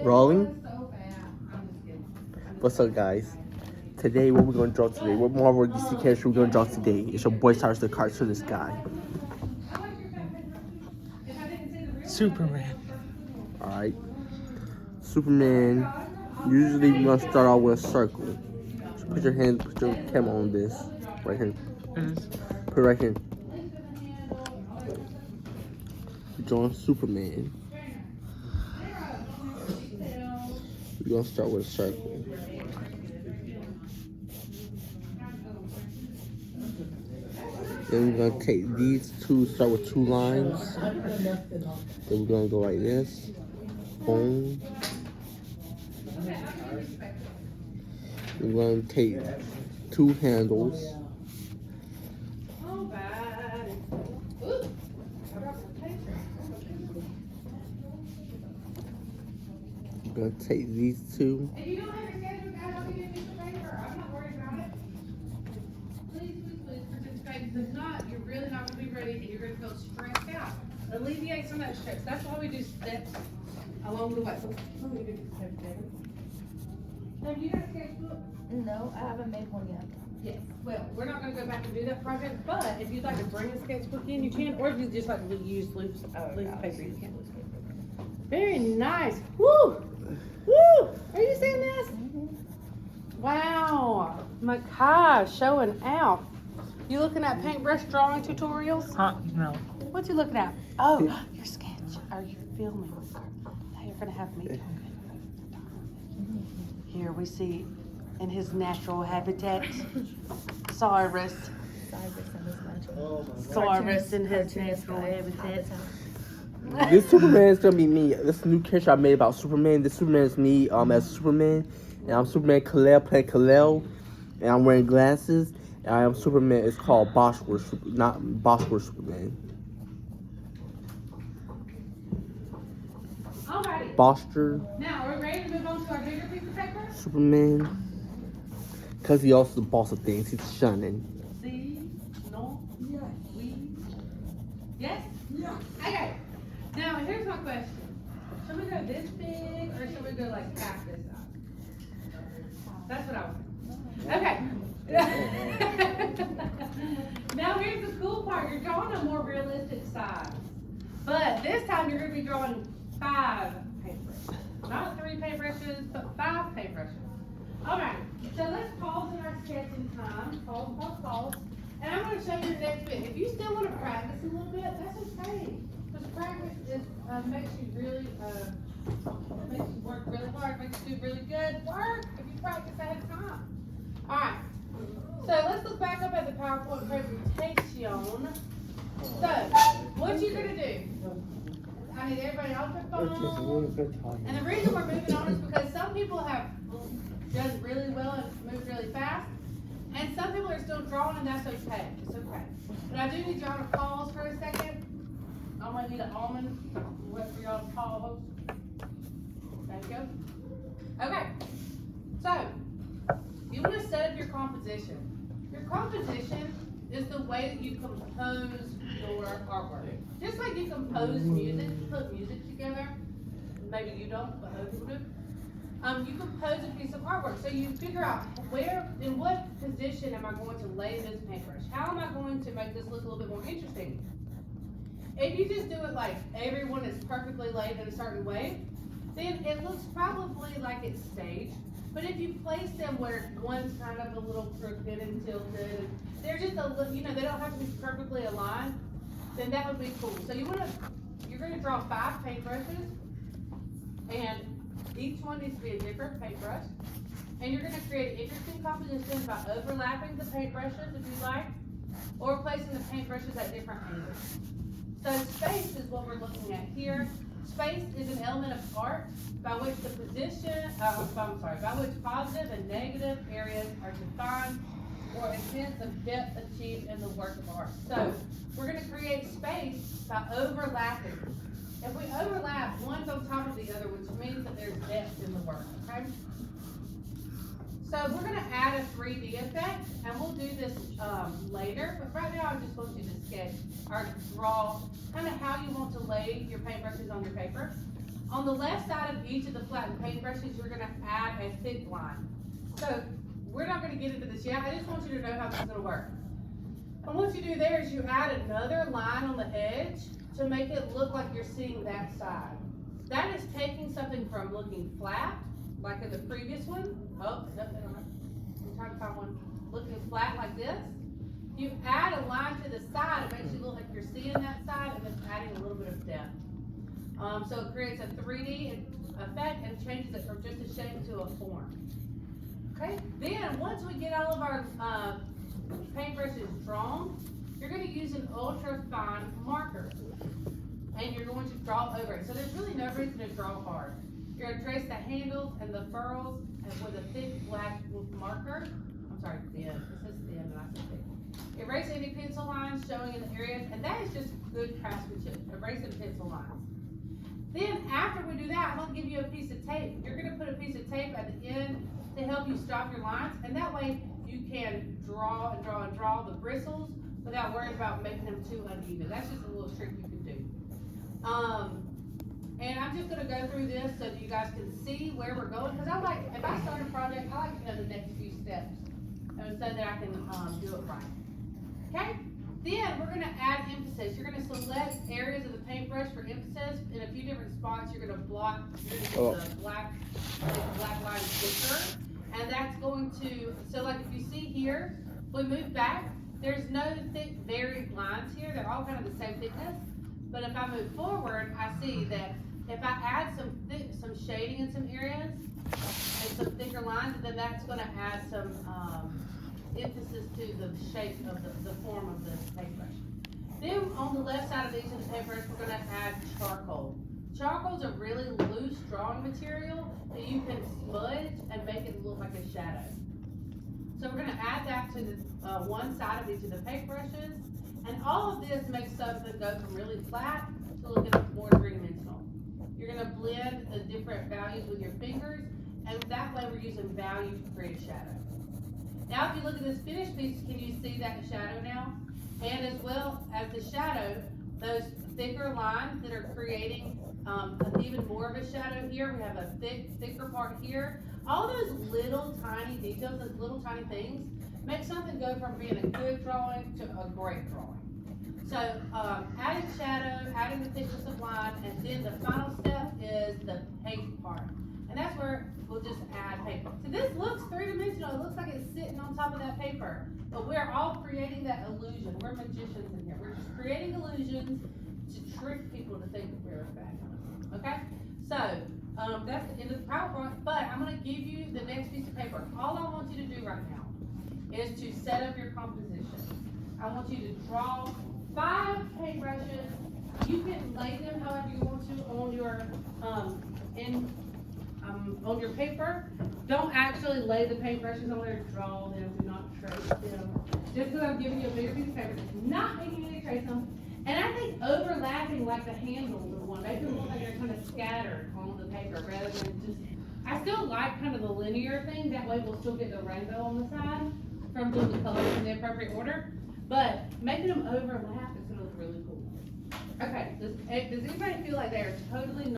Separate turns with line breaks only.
Rolling. What's up, guys? Today, what we're gonna draw today? What Marvel DC character we're gonna draw today? It's your boy Cyrus, the cartoonist guy.
Superman.
All right. Superman. Usually, we're gonna start out with a circle. So put your camera on this right here. Put it right here. We're drawing Superman. We're gonna start with a circle. Then we're gonna take these two, start with 2 lines. Then we're gonna go like this. Boom. We're gonna take 2 handles. We're gonna take these 2.
If you don't have your schedule, guys, I'll give you a piece of paper. I'm not worried about it. Please participate. Because if not, you're really not going to be ready and you're going to feel stressed out. Alleviate some of that stress. That's why we do steps along the way. Let me do this paper, David. Have you got a sketchbook?
No, I haven't made one yet.
Yes. Well, we're not going to go back and do that project, but if you'd like to bring a sketchbook in, you can. Or if you just like to use loose paper, you can. Very nice. Woo! Woo! Are you seeing this? Wow. Makai showing out. You looking at paintbrush drawing tutorials?
No.
What you looking at? Oh, your sketch. Are you filming? Now you're going to have me talking. Here we see in his natural habitat, Cyrus. Cyrus in his natural habitat.
This Superman is gonna be me. This new character I made about Superman. This Superman is me as Superman. And I'm Superman Kal-El, playing Kal-El. And I'm wearing glasses. And I am Superman. It's called Boschwer, not Boschwer Superman.
Alrighty.
Boschwer.
Now, are we ready to move on to our bigger piece of paper?
Superman. Because he also the boss of things. He's shunning.
See? No? Yes. We? Yes? Yeah. Okay. Now, here's my question. Should we go this big or should we go like half this size? That's what I want. Okay. Now, here's the cool part. You're drawing a more realistic size. But this time you're going to be drawing 5 paintbrushes. Not 3 paintbrushes, but 5 paintbrushes. Alright, so let's pause in our sketching time. Pause, pause, pause. And I'm going to show you the next bit. If you still want to practice a little bit, that's okay. Because practice is, makes you really, makes you work really hard, makes you do really good work if you practice ahead of time. Alright, so let's look back up at the PowerPoint presentation. So, what you're going to do, I need everybody off their phone. And the reason we're moving on is because some people have done really well and moved really fast. And some people are still drawing, and that's okay. It's okay. But I do need y'all to pause for a second. I might need an almond. Wait for y'all to pause. There you go. Okay. So, you want to set up your composition. Your composition is the way that you compose your artwork. Just like you compose music, you put music together. Maybe you don't, but other people do. You compose a piece of artwork. So you figure out in what position am I going to lay this paintbrush? How am I going to make this look a little bit more interesting? If you just do it like everyone is perfectly laid in a certain way, then it looks probably like it's staged. But if you place them where one's kind of a little crooked and tilted, and they're just a little, they don't have to be perfectly aligned, then that would be cool. So you're going to draw 5 paintbrushes, and each one needs to be a different paintbrush. And you're going to create an interesting composition by overlapping the paintbrushes if you like, or placing the paintbrushes at different angles. So space is what we're looking at here. Space is an element of art by which by which positive and negative areas are defined or a sense of depth achieved in the work of art. So we're going to create space by overlapping. If we overlap, one's on top of the other, which means that there's depth in the work, okay? So we're going to add a 3D effect, and we'll do this later, but right now I just want you to sketch or draw kind of how you want to lay your paintbrushes on your paper. On the left side of each of the flattened paintbrushes, you're gonna add a thick line. So, we're not gonna get into this yet, I just want you to know how this is gonna work. And what you do there is you add another line on the edge to make it look like you're seeing that side. That is taking something from looking flat, like in the previous one. Oh, no, I'm trying to find one looking flat like this. You add a line to the side, it makes you look like you're seeing that side, and it's adding a little bit of depth. So it creates a 3D effect and changes it from just a shape to a form. Okay, then once we get all of our paintbrushes drawn, you're going to use an ultra fine marker, and you're going to draw over it. So there's really no reason to draw hard. You're going to trace the handles and the furrows and with a thick black marker. I'm sorry, thin. This is thin and I said thick. Erase any pencil lines showing in the areas, and that is just good craftsmanship. Erasing pencil lines. Then after we do that, I'm going to give you a piece of tape. You're going to put a piece of tape at the end to help you stop your lines, and that way you can draw and draw and draw the bristles without worrying about making them too uneven. That's just a little trick you can do. And I'm just going to go through this so that you guys can see where we're going, because I like, if I start a project, I like to know the next few steps so that I can do it right. Okay? Then we're going to add emphasis. You're going to select areas of the paintbrush for emphasis. In a few different spots, you're going to block the black line thicker. And that's going to, so like if you see here, if we move back, there's no thick varied lines here. They're all kind of the same thickness. But if I move forward, I see that if I add some shading in some areas and some thicker lines, then that's going to add some emphasis to the shape of the form of the paintbrush. Then on the left side of each of the paintbrush, we're going to add charcoal. Charcoal is a really loose drawing material that you can smudge and make it look like a shadow. So we're going to add that to the one side of each of the paintbrushes, and all of this makes something go from really flat to looking more three-dimensional. You're going to blend the different values with your fingers, and that way we're using value to create a shadow. Now if you look at this finished piece, can you see that shadow now? And as well as the shadow, those thicker lines that are creating even more of a shadow here. We have a thicker part here. All those little tiny details, those little tiny things, make something go from being a good drawing to a great drawing. So adding shadow, adding the thickness of line, and then the final step is the paint part. And that's where we'll just add paper. So this looks three-dimensional. It looks like it's sitting on top of that paper. But we're all creating that illusion. We're magicians in here. We're just creating illusions to trick people to think that we're bad. Okay? So, that's the end of the PowerPoint, but I'm going to give you the next piece of paper. All I want you to do right now is to set up your composition. I want you to draw 5 paintbrushes. You can lay them however you want to on your on your paper. Don't actually lay the paintbrushes on there, draw them, do not trace them. Just because I'm giving you a bigger piece of paper, not making any trace them. And I think overlapping like the handles of one, make them look like they're kind of scattered on the paper rather than just, I still like kind of the linear thing, that way we'll still get the rainbow on the side from doing the colors in the appropriate order. But making them overlap is going to look really cool. Okay, does anybody feel like they're totally